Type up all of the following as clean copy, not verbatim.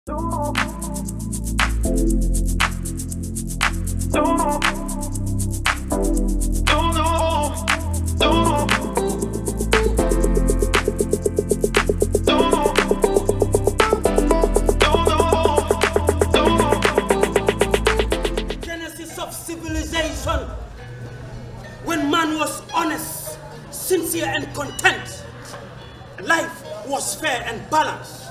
Genesis of civilization, when man was honest, sincere and content, life was fair and balanced,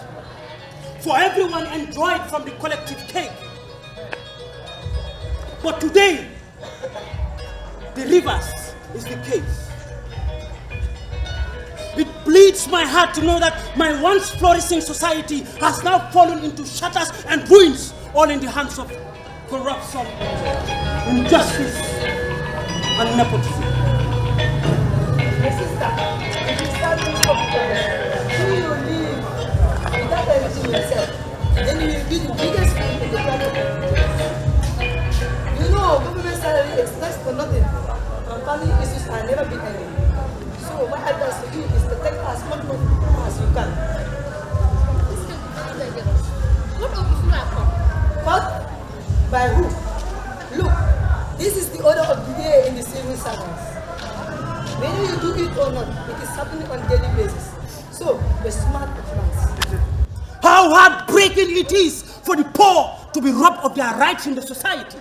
for everyone enjoyed from the collective cake. But today, the reverse is the case. It bleeds my heart to know that my once flourishing society has now fallen into shatters and ruins, all in the hands of corruption, injustice, and nepotism. My sister, if you start this competition, who you live without everything yourself, then you will be the biggest fan in the planet. You know, government salary is next to nothing, and family issues are never been ending. So my advice to you is to take as much money as you can. What of if you are caught? But by who? Look, this is the order of the day in the civil service. Whether you do it or not, it is happening on a daily basis. So, be smart advance. How heartbreaking it is for the poor to be robbed of their rights in the society.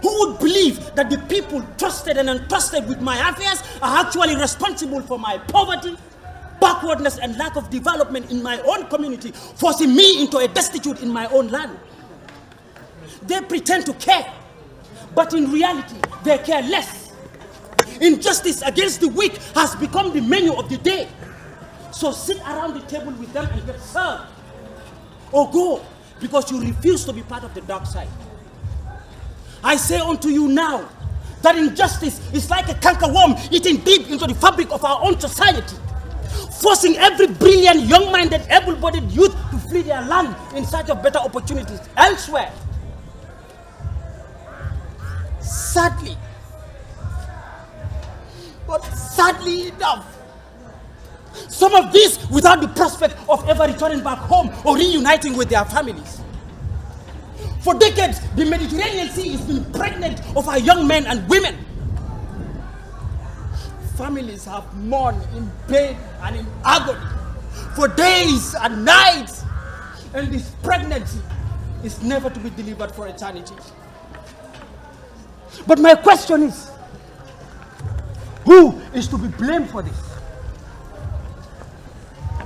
Who would believe that the people trusted and entrusted with my affairs are actually responsible for my poverty, backwardness, and lack of development in my own community, forcing me into a destitute in my own land? They pretend to care, but in reality, they care less. Injustice against the weak has become the menu of the day. So sit around the table with them and get served. Or go, because you refuse to be part of the dark side. I say unto you now, that injustice is like a cankerworm eating deep into the fabric of our own society, forcing every brilliant, young-minded, able-bodied youth to flee their land in search of better opportunities elsewhere. Sadly enough, some of these without the prospect of ever returning back home or reuniting with their families. For decades, the Mediterranean Sea has been pregnant of our young men and women. Families have mourned in pain and in agony for days and nights, and this pregnancy is never to be delivered for eternity. But my question is, who is to be blamed for this?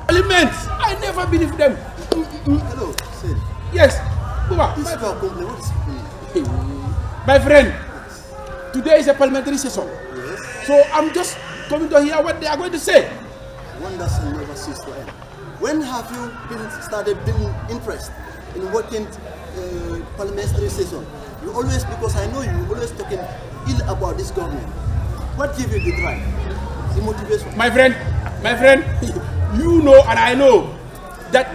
Elements, I never believe them. Hello, Sid. Yes, Buma, This is your complaint. What is happening? my friend, today is a parliamentary session. Yes. So I'm just coming to hear what they are going to say. One doesn't never cease to end. When have you started building interest in working parliamentary session? You always, because I know you always talking ill about this government. What give you the drive, the motivation? My friend, you know and I know that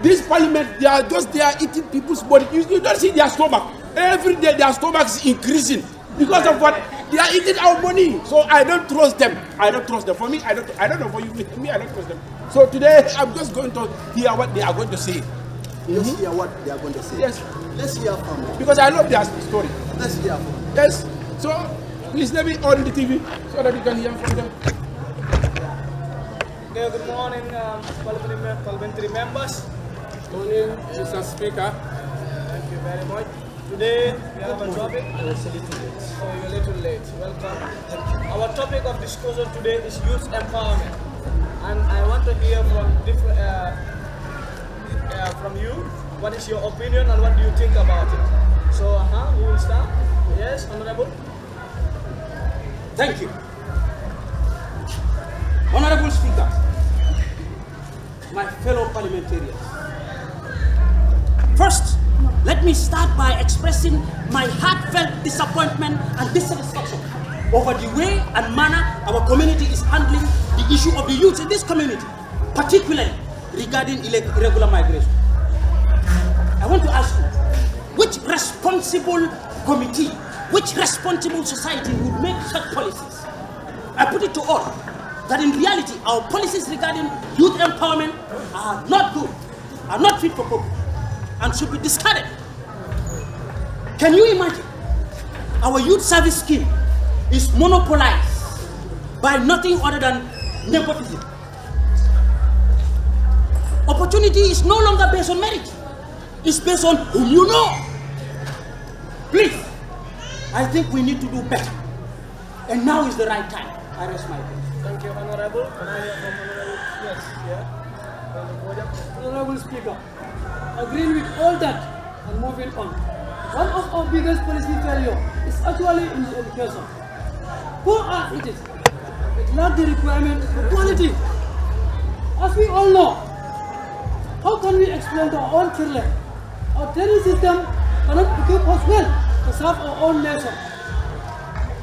this parliament, they are eating people's body. You don't see their stomach. Every day their stomach is increasing. Because of what? They are eating our money. So I don't trust them. For me, I don't know for you. Me, I don't trust them. So today, I'm just going to hear what they are going to say. Let's hear what they are going to say. Yes. Let's hear from them. Because I love their story. Let's hear from them. Yes. So please let me on the TV so that you can hear from them. Okay, good morning, parliamentary members. Morning, Mr. Speaker. Thank you very much. Today we have a topic. You're a little late. Welcome. Our topic of discussion today is youth empowerment, and I want to hear from from you. What is your opinion and what do you think about it? So, who will start? Yes, Honorable. Thank you. Honorable Speaker, my fellow parliamentarians. First, let me start by expressing my heartfelt disappointment and dissatisfaction over the way and manner our community is handling the issue of the youth in this community, particularly regarding irregular migration. I want to ask you, which responsible committee, which responsible society would make such policies? I put it to all that in reality, our policies regarding youth empowerment are not good. are not fit for purpose and should be discarded. Can you imagine? Our youth service scheme is monopolized by nothing other than nepotism. Opportunity is no longer based on merit. It's based on whom you know. Please, I think we need to do better. And now is the right time. I rest my case. Thank you, Honorable. Can I hear from Honorable? Yes, yeah. Honorable Speaker, agreeing with all that and moving on. One of our biggest policy failure is actually in the education. Poor as it is, it lacks the requirement for quality. As we all know, how can we explain to our own children? Our training system cannot equip us well to serve our own nation,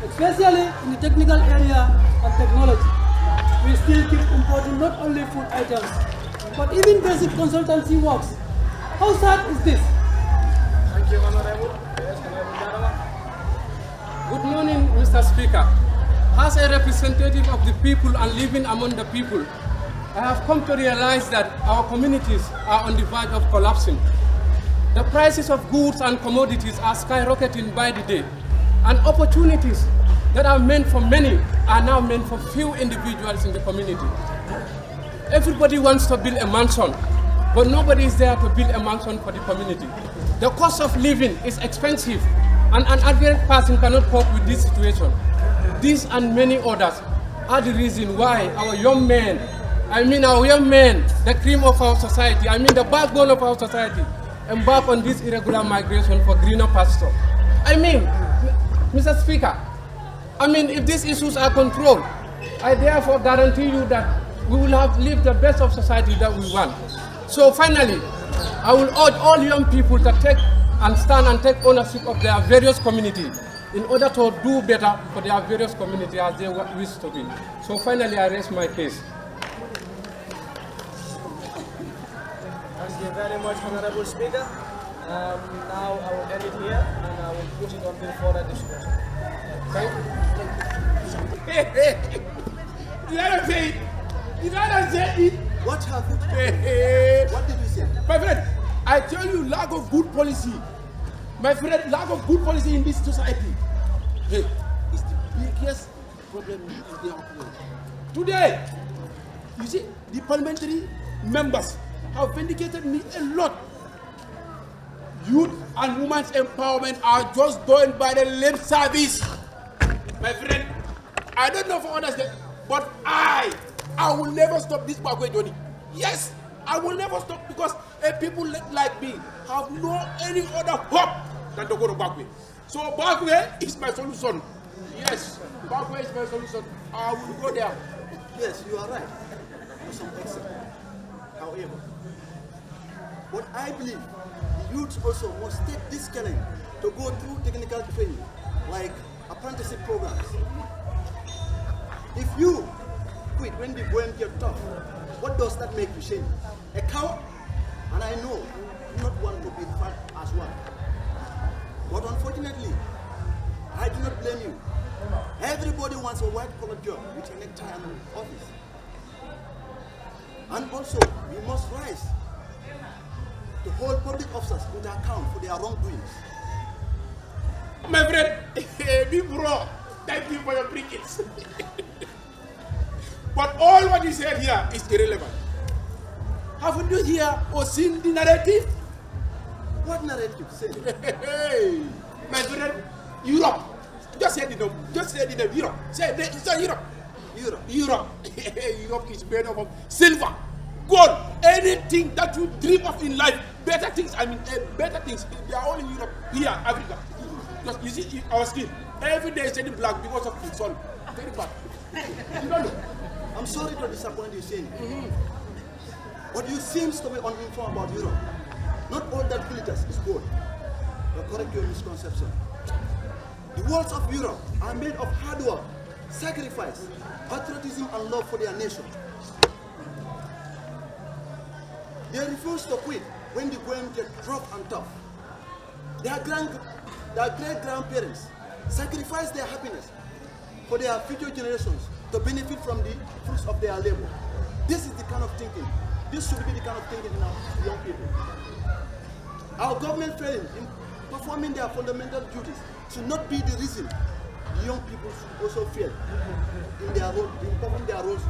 especially in the technical area and technology. We still keep importing not only food items, but even basic consultancy works. How sad is this? Thank you, Honorable. Yes, Honorable Jarawa. Good morning, Mr. Speaker. As a representative of the people and living among the people, I have come to realize that our communities are on the verge of collapsing. The prices of goods and commodities are skyrocketing by the day, and opportunities that are meant for many are now meant for few individuals in the community. Everybody wants to build a mansion, but nobody is there to build a mansion for the community. The cost of living is expensive, and an average person cannot cope with this situation. These and many others are the reason why our young men, the cream of our society, the backbone of our society, embark on this irregular migration for greener pasture. Mr. Speaker, if these issues are controlled, I therefore guarantee you that we will have lived the best of society that we want. So finally, I will urge all young people to take and stand and take ownership of their various communities in order to do better for their various communities as they wish to be. So finally, I raise my case. Thank you very much, Honorable Speaker. Now I will end it here and I will put it on the further discussion. Thank you. Did I not say it? Did I not say it? What happened? What did you say? My friend, I tell you, lack of good policy. My friend, lack of good policy in this society. Hey, it's the biggest problem in the world. Today, you see, the parliamentary members have vindicated me a lot. Youth and women's empowerment are just done by the lip service. My friend, I don't know for others, but I will never stop this backward journey. Yes, I will never stop because people like me have no any other hope than to go to backway. So backway is my solution. Yes, backway is my solution. I will go there. Yes, you are right, to some extent. However, what I believe, the youths also must take this challenge to go through technical training, like apprenticeship programs. If you quit when the going get tough, what does that make you shame? A cow? And I know you not want to be fat as one. But unfortunately, I do not blame you. Everybody wants a white-collar job with a necktie and an office. And also, we must rise to hold public officers into account for their wrongdoings. My friend, big bro, thank you for your briquettes. But all what you said here is irrelevant. Haven't you heard or seen the narrative? What narrative? Say Hey, my friend, Europe. Just say the name. Just say the name. Europe. Say Europe. Europe. Europe. Europe is made up of silver, gold, anything that you dream of in life. Better things. Better things. They are all in Europe. Here, Africa. Because you see our skin. Every day is turning black because of the sun. Very bad. You don't know. I'm sorry to disappoint you, Shane. But you seem to be uninformed about Europe. Not all that glitters is gold. You correct your misconception. The walls of Europe are made of hard work, sacrifice, patriotism, and love for their nation. They refuse to quit when the going get rough and tough. Their great-grandparents sacrificed their happiness for their future generations to benefit from the fruits of their labor. This is the kind of thinking This should be the kind of thinking in our young people. Our government failing in performing their fundamental duties should not be the reason young people should also fail in their role, in performing their roles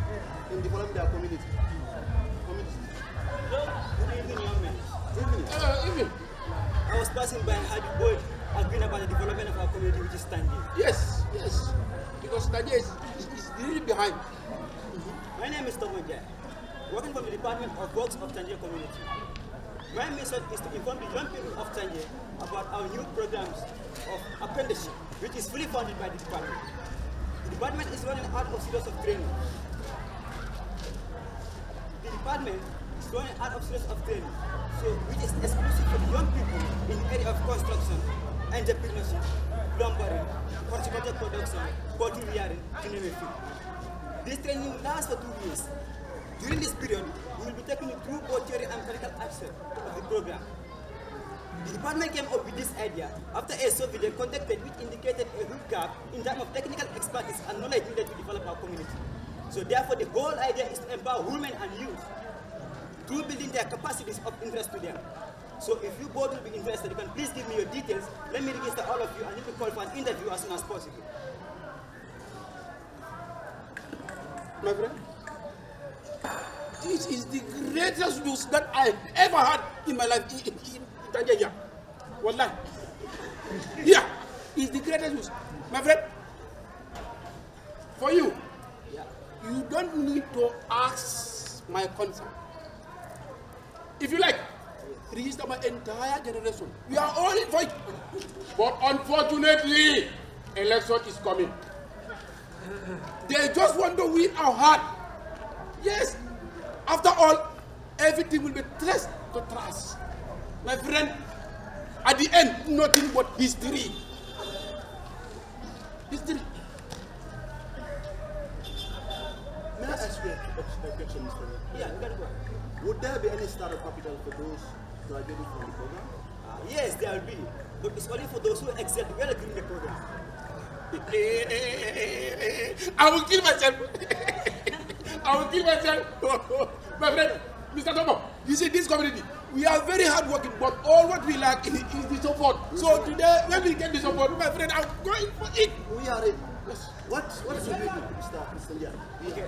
in developing their community. Good evening, young men. Even. I was passing by and heard you both arguing about the development of our community, which is standing. Yes. Because Nigeria is really behind. My name is Tomo Jai, working from the Department of Works of Tangier Community. My mission is to inform the young people of Tangier about our new programs of apprenticeship, which is fully funded by the department. The department is running out of series of training. The department is running out of series of training, so which is exclusive for the young people in the area of construction, entrepreneurship, plumbering, horticulture production, poultry rearing, to name a few. This training will last for 2 years. During this period, we will be taking you through both theory and practical aspects of the program. The department came up with this idea after a survey they conducted which indicated a huge gap in terms of technical expertise and knowledge needed to develop our community. So therefore, the whole idea is to empower women and youth through building their capacities of interest to them. So if you both will be interested, you can please give me your details. Let me register all of you and you can call for an interview as soon as possible. My friend, this is the greatest news that I ever had in my life in Tanzania. Wallahi. Yeah, it's the greatest news. My friend, for you, you don't need to ask my consent. If you like, register my entire generation. We are all in for it. But unfortunately, election is coming. They just want to win our heart. Yes. After all, everything will be traced to trust. My friend, at the end, nothing but history. History. May I ask you a question, Mr. Lee? Yeah, you can go. Would there be any startup capital for those graduating from the program? Yes, there will be, but it's only for those who excel well during the program. I will kill myself. I will kill myself. My friend, Mr. Tomo, you see this community, we are very hardworking, but all what we lack is the support. So today, when we get the support, my friend, I'm going for it. We are ready. Yes. What's your name, Mr. Lee? Okay.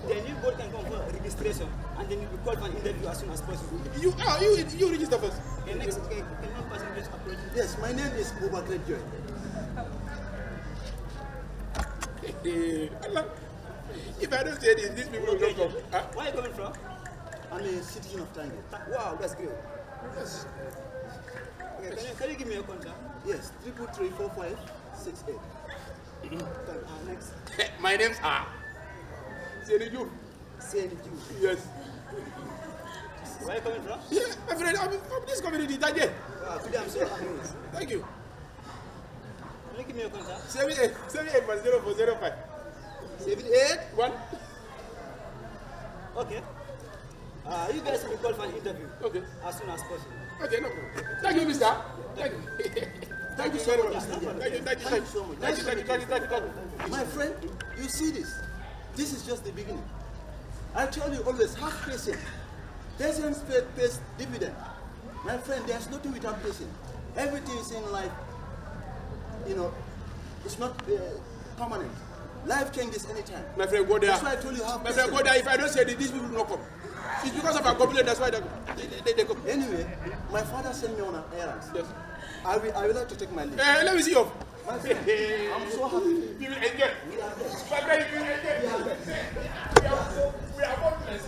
Then you both can come for registration and then you will call for an interview as soon as possible. You register first. Okay, next, can one person just approach? Yes, my name is Bubakar Joy. If I don't say this, these people will not come. Huh? Where are you coming from? I'm a citizen of Tangier. Wow, that's great. Yes. Okay, can you give me your contact? Yes, 3334568. Next. My name's Seniju. Seniju. Yes. Where are you coming from? Yeah, my friend, I'm from this community, Tangier. Wow, today I'm so amazed. Thank you. Can you give me your contact? 780405. 78? 1. Okay. You guys will be called for an interview. Okay. As soon as possible. Okay, no problem. Thank you, mister. Thank you. Thank you very much. Thank you so much. Thank you. My friend, you see this? This is just the beginning. I tell you always, have patience. Patience pays dividend. My friend, there's nothing without patience. Everything is in life, it's not permanent. Life changes anytime. My friend, go there. That's why I told you have My friend, go there. If I don't say this, these people will not come. It's because of our complaint, that's why they come. Anyway, my father sent me on an errand. Yes. I will like to take my leave. Let me see you. My friend, I'm so happy. You will enjoy. My friend, you will enjoy. We are hopeless.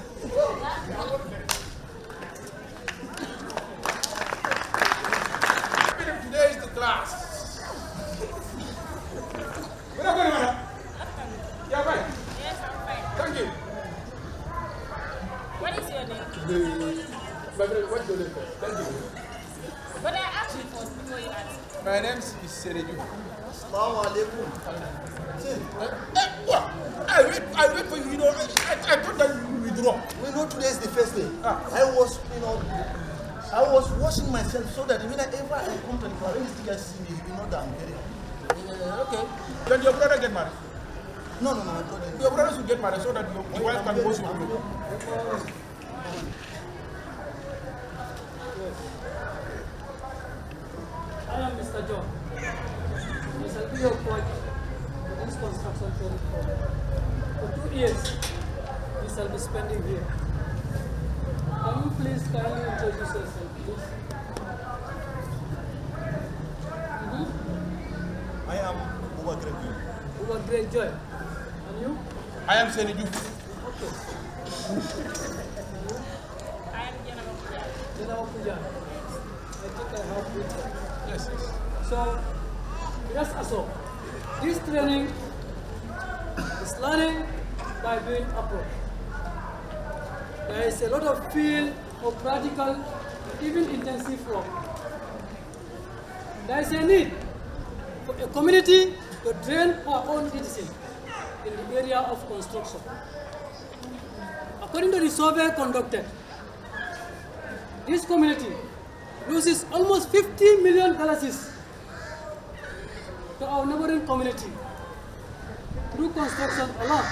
Today is the class. Good afternoon, madam. You are fine? Yes, I'm fine. Thank you. What is your name? My friend, what's your name? Thank you. But I asked you first before you asked. My name is Sereju. Assalamu alaikum. I wait for you, I thought that you would withdraw. Today is the first day. I was washing myself so that whenever I come to the car, when the teacher see me, you know that I'm very Okay. Then your brother get married. No, my brother. Your brothers will get married so that your wife can go to you. mandatory program. For 2 years, we shall be spending here. Can you please kindly introduce yourself, please? I am Uba Greg. Who are great joy. And you? I am Senedu. Okay. I am General Pujari. General Pujan. I think I have good joy. Yes, yes. So, just as so, this training is learning by doing approach. There is a lot of field of practical, even intensive work. There is a need for a community to train our own citizens in the area of construction. According to the survey conducted, this community loses almost 50 million dollars to our neighboring community through construction alone.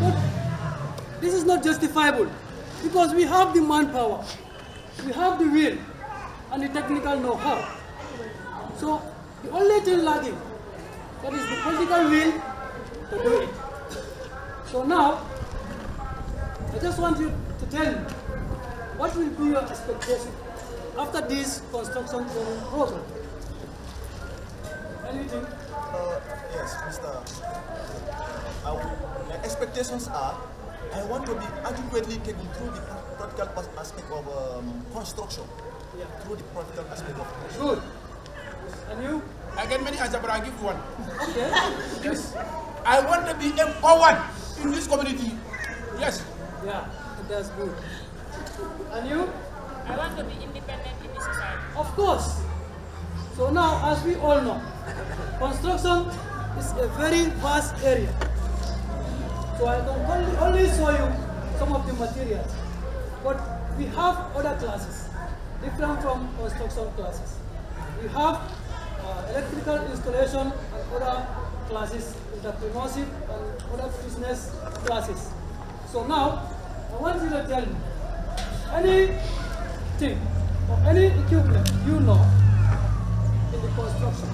But this is not justifiable because we have the manpower, we have the will and the technical know-how. So the only thing lacking, that is the political will to do it. So now, I just want you to tell me, what will be your expectation after this construction training program? Anything? Yes, Mr. My expectations are I want to be adequately taken through the practical aspect of construction. Yeah. Through the practical aspect of construction. Good. And you? I get many answers, but I give you one. Okay. Yes. I want to be empowered in this community. Yes. Yeah, that's good. And you? I want to be independent in the society. Of course. So now, as we all know, construction is a very vast area. So I can only show you some of the materials. But we have other classes, different from construction classes. We have electrical installation and other classes, entrepreneurship and other business classes. So now, I want you to tell me anything or any equipment you know in the construction.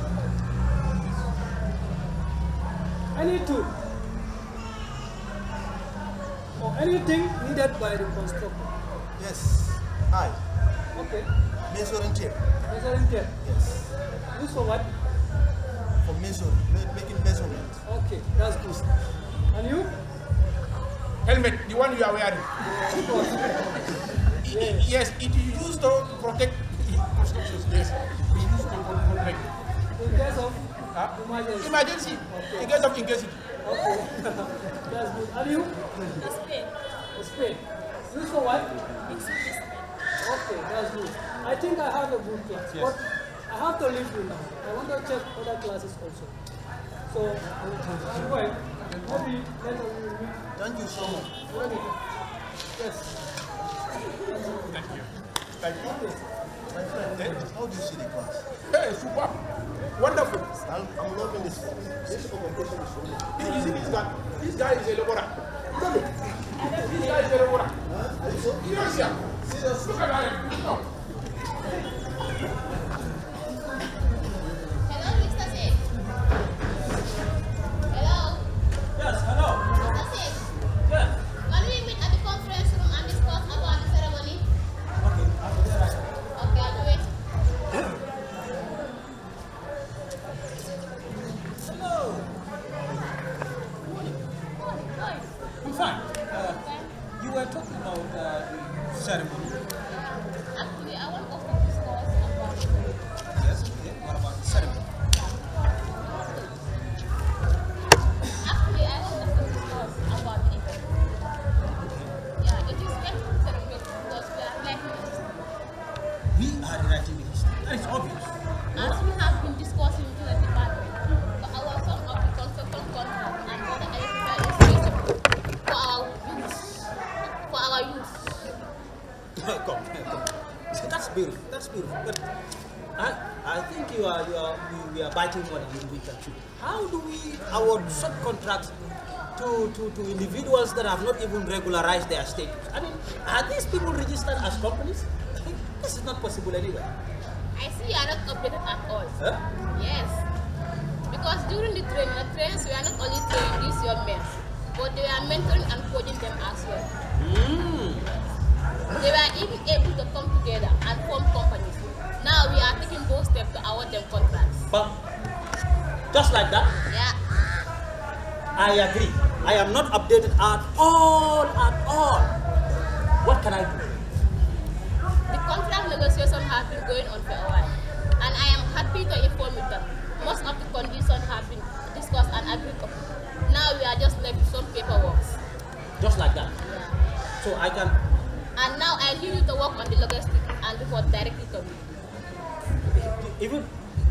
Any tool or anything needed by the constructor. Yes, I. Okay. Measuring tape. Measuring tape. Yes. Use for what? For measuring, making measurement. Okay, that's good. And you? Helmet, the one you are wearing. Of course. Yes, it is used to protect constructions. Yes. We use to protect. In case of emergency. Emergency. Okay. In case of incasity. Okay. That's good. And you? The spade. A spade. Use for what? It's with the spade. Okay, that's good. I think I have a good class. Yes. But I have to leave you now. I want to check other classes also. So, anyway, maybe later we will meet. Thank you so much. Okay. Yes. Thank you. Okay. My friend, how do you see the class? Hey, super. Wonderful. I'm loving this. This organization is wonderful. You see this guy? This guy is a laborer. Look at it. This guy is a laborer. Yes, yeah. Look at that. No. Hello, Mr. Sid. Hello. Yes, hello. Mr. Sid. Yes. Can we meet at the conference room and discuss about the ceremony? Okay, I'll be there. Okay, I'll do it. Hello. I'm fine. You were talking about the ceremony. Actually, I want us to discuss about Yes, okay. What about the ceremony? Actually, I want us to discuss about the event. Yeah, it is meant to celebrate because we are like We are writing the history. That is obvious. as we have been discussing to the department for our some of the construction contract and other electrical installation for our youth. For our youth. Come. That's beautiful. That's beautiful. But I think we are biting more than we can chew. How do we award subcontracts to individuals that have not even regularized their status? I mean, are these people registered as companies? This is not possible anyway. I see you are not updated at all. Huh? Yes. Because during the trainings we are not only training these young men, but they are mentoring and coaching them as well. They were even able to come together and form companies. Now we are taking those steps to award them contracts. But just like that, Yeah. I agree. I am not updated at all. What can I do? The contract negotiation has been going on for a while, and I am happy to inform you that most of the conditions have been discussed and agreed upon. Now we are just left with some paperwork. Just like that. Yeah. So I can. And now I need you to work on the logistics and report directly to me. Even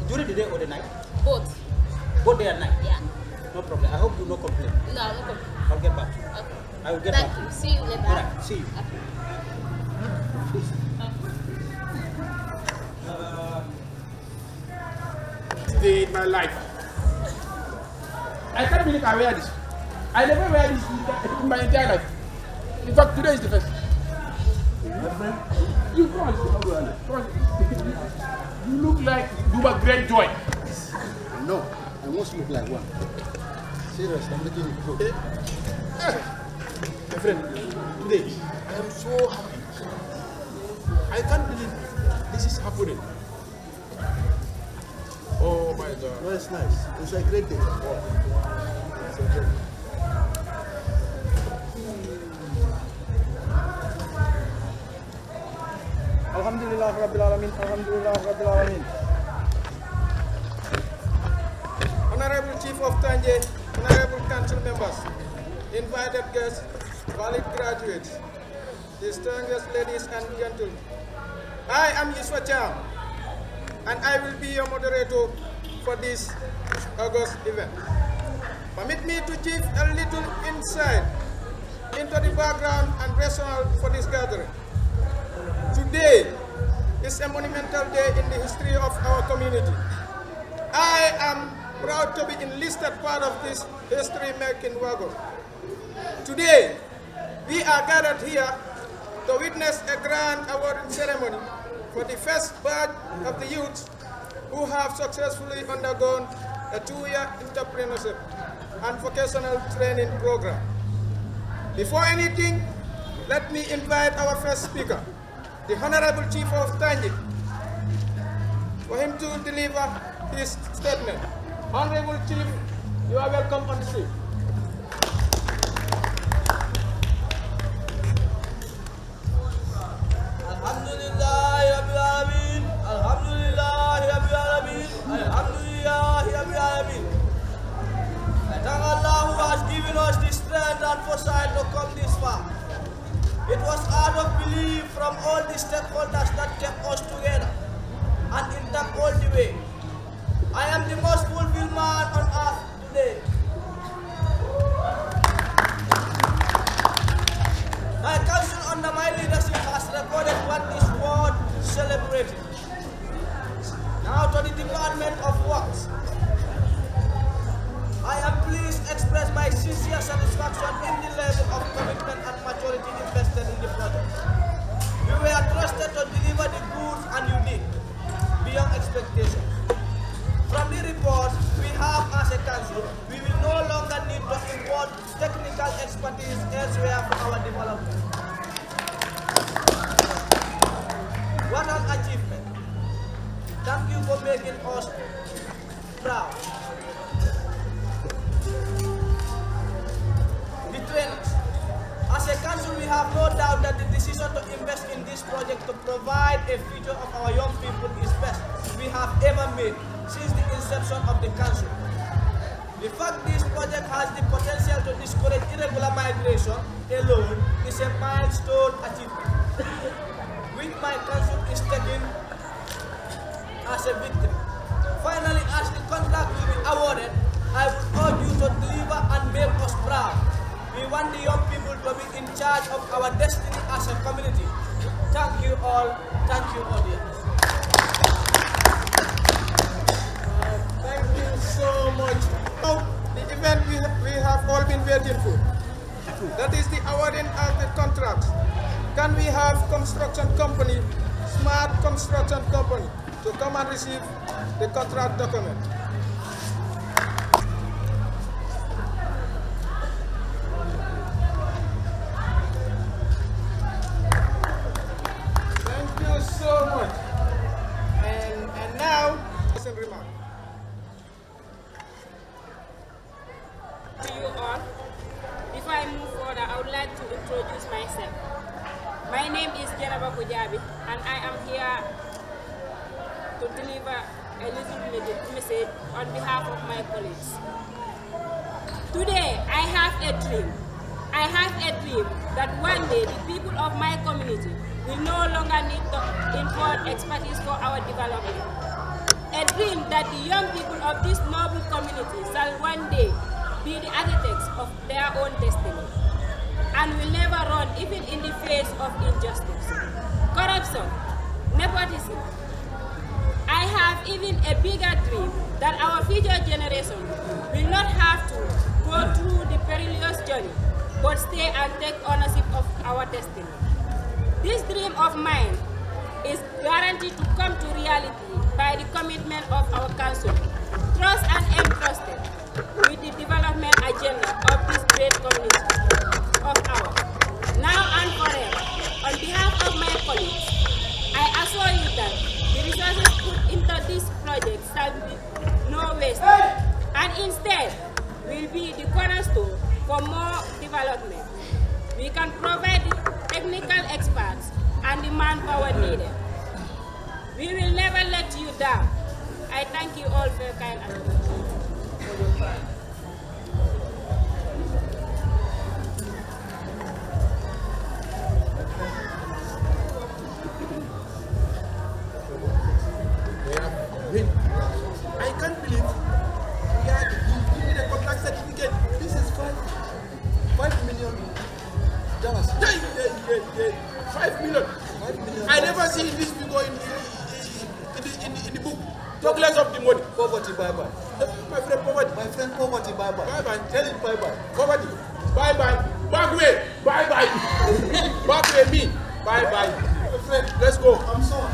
during the day or the night? Both. Both day and night? Yeah. No problem. I hope you no complain. No, no problem. I'll get back to you. Okay. I will get Thank back to you. you. See you later. All right. See you. Okay. Today in my life, I can't believe I wear this. I never wear this in my entire life. In fact, today is the first. You cross. You look like you were great joy. No, I must look like one. Serious, I'm making it good. My friend, today I am so happy. I can't believe this is happening. Oh my God. No, it's nice. It's a great day. It's a great day. Alhamdulillah Rabbil Alamin. Alhamdulillah Rabbil Alamin. Honorable Chief of Tanje, Honorable Council members, invited guests, valid graduates, distinguished ladies and gentlemen. I am Yusuf Cham, and I will be your moderator for this August event. Permit me to give a little insight into the background and rationale for this gathering. Today is a monumental day in the history of our community. I am proud to be enlisted part of this history-making wagon. Today, we are gathered here to witness a grand awarding ceremony for the first batch of the youths who have successfully undergone a 2-year entrepreneurship and vocational training program. Before anything, let me invite our first speaker, the Honorable Chief of Tanje, for him to deliver his statement. Honorable Chief, you are welcome on the stage. Alhamdulillah Rabbil Alamin. Alhamdulillah Rabbil Alamin. Alhamdulillah Rabbil Alamin. I thank Allah who has given us the strength and foresight to come this far. It was out of belief from all the stakeholders that kept us together and intact all the way. I am the most fulfilled man on earth today. My council under my leadership has recorded what is worth celebrating. Now to the Department of Works. I am pleased to express my sincere satisfaction in the level of commitment and maturity invested in the project. We were trusted to deliver the goods and you did, beyond expectation. From the report we have as a council, we will no longer need to import technical expertise elsewhere for our development. What an achievement. Thank you for making us proud. The trainings. As a council, we have no doubt that the decision to invest in this project to provide a future of our young people is best we have ever made since the inception of the council. The fact this project has the potential to discourage irregular migration alone is a milestone achievement, which my council is taking as a victory. Finally, as the contract will be awarded, I would urge you to deliver and make us proud. We want the young people to be in charge of our destiny as a community. Thank you all. Thank you, audience. Thank you so much. Now, the event we have all been waiting for. That is the awarding of the contracts. Can we have construction company, Smart Construction Company, to come and receive the contract document? Jenaba Kujabi, and I am here to deliver a little message on behalf of my colleagues. Today, I have a dream. I have a dream that one day the people of my community will no longer need to import expertise for our development. A dream that the young people of this noble community shall one day be the architects of their own destiny and will never run even in the face of injustice, corruption, nepotism. I have even a bigger dream that our future generation will not have to go through the perilous journey, but stay and take ownership of our destiny. This dream of mine is guaranteed to come to reality by the commitment of our council, trust and entrusted with the development agenda of this great community of ours, now and forever. On behalf of my colleagues, I assure you that the resources put into this project shall be no waste, and instead will be the cornerstone for more development. We can provide the technical experts and the manpower needed. We will never let you down. I thank you all for your kind attention. I can't believe we are giving a contract certificate. This is $5 million. 5 million. I never see this before in the book. Talk less of the money. Poverty, bye-bye. My friend, poverty. My friend, poverty, bye-bye. Bye-bye. Tell it bye-bye. Poverty. Bye-bye. Back way. Bye-bye. Back way me. Bye-bye. My friend, let's go. I'm sorry.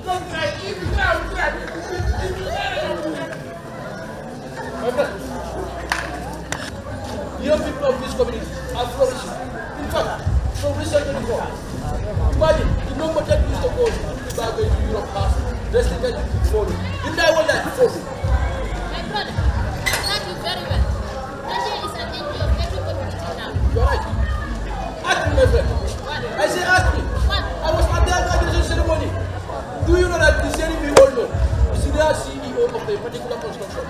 Don't try. If you try. My friend, the young people of this community are flourishing. In fact, from recent report, imagine the number that used to go to back to Europe has restricted to follow. You know what that follow? My brother, I heard you very well. Nigeria is an enemy of every community now. You're right. Ask me, my friend. What? I say ask me. What? I was at the graduation ceremony. Do you know that the ceremony we all know is the CEO of a particular construction?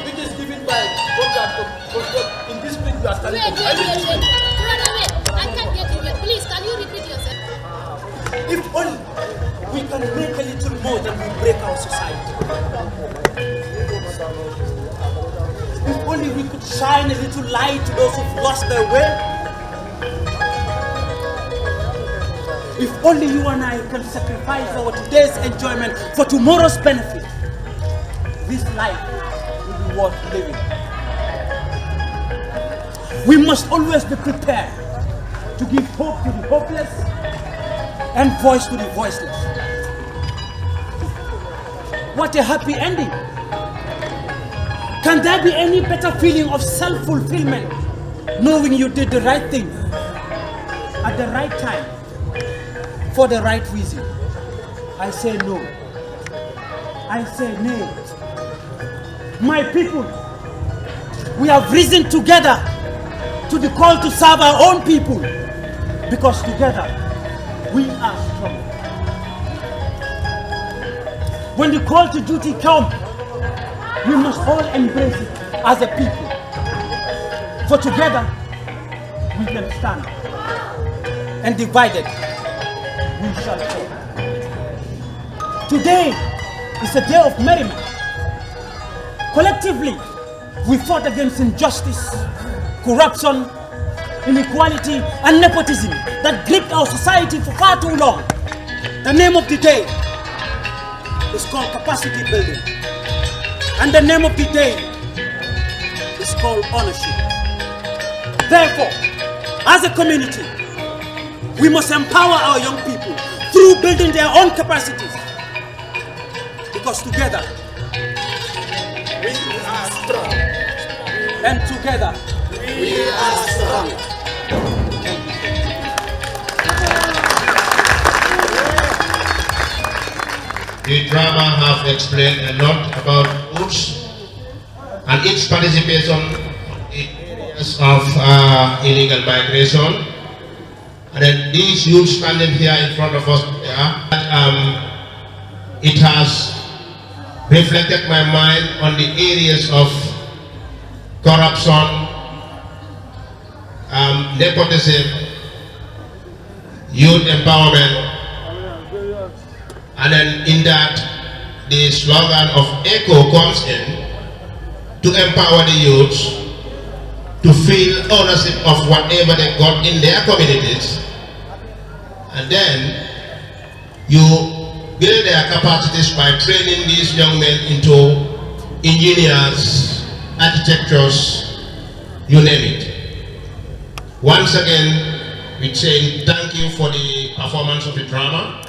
Which is given by contract in this place you are standing Wait. for. Brother, wait. I can't get you yet. Please, can you repeat yourself? If only we can make a little more than we break our society. If only we could shine a little light to those who've lost their way. If only you and I can sacrifice our today's enjoyment for tomorrow's benefit, this life will be worth living. We must always be prepared to give hope to the hopeless and voice to the voiceless. What a happy ending! Can there be any better feeling of self-fulfillment knowing you did the right thing at the right time for the right reason? I say no. I say nay. My people, we have risen together to the call to serve our own people, because together we are strong. When the call to duty comes, we must all embrace it as a people. For together we can stand, and divided we shall fall. Today is a day of merriment. Collectively, we fought against injustice, corruption, inequality, and nepotism that gripped our society for far too long. The name of the day is called capacity building. And the name of the day is called ownership. Therefore, as a community, we must empower our young people through building their own capacities. Because together, we are strong. And together, we are strong. The drama have explained a lot about goods and its participation in areas of illegal migration And then these youths standing here in front of us, it has reflected my mind on the areas of corruption, nepotism, youth empowerment, and then in that the slogan of ECHO comes in to empower the youths to feel ownership of whatever they got in their communities, and then you build their capacities by training these young men into engineers, architects, you name it. Once again, we say thank you for the performance of the drama.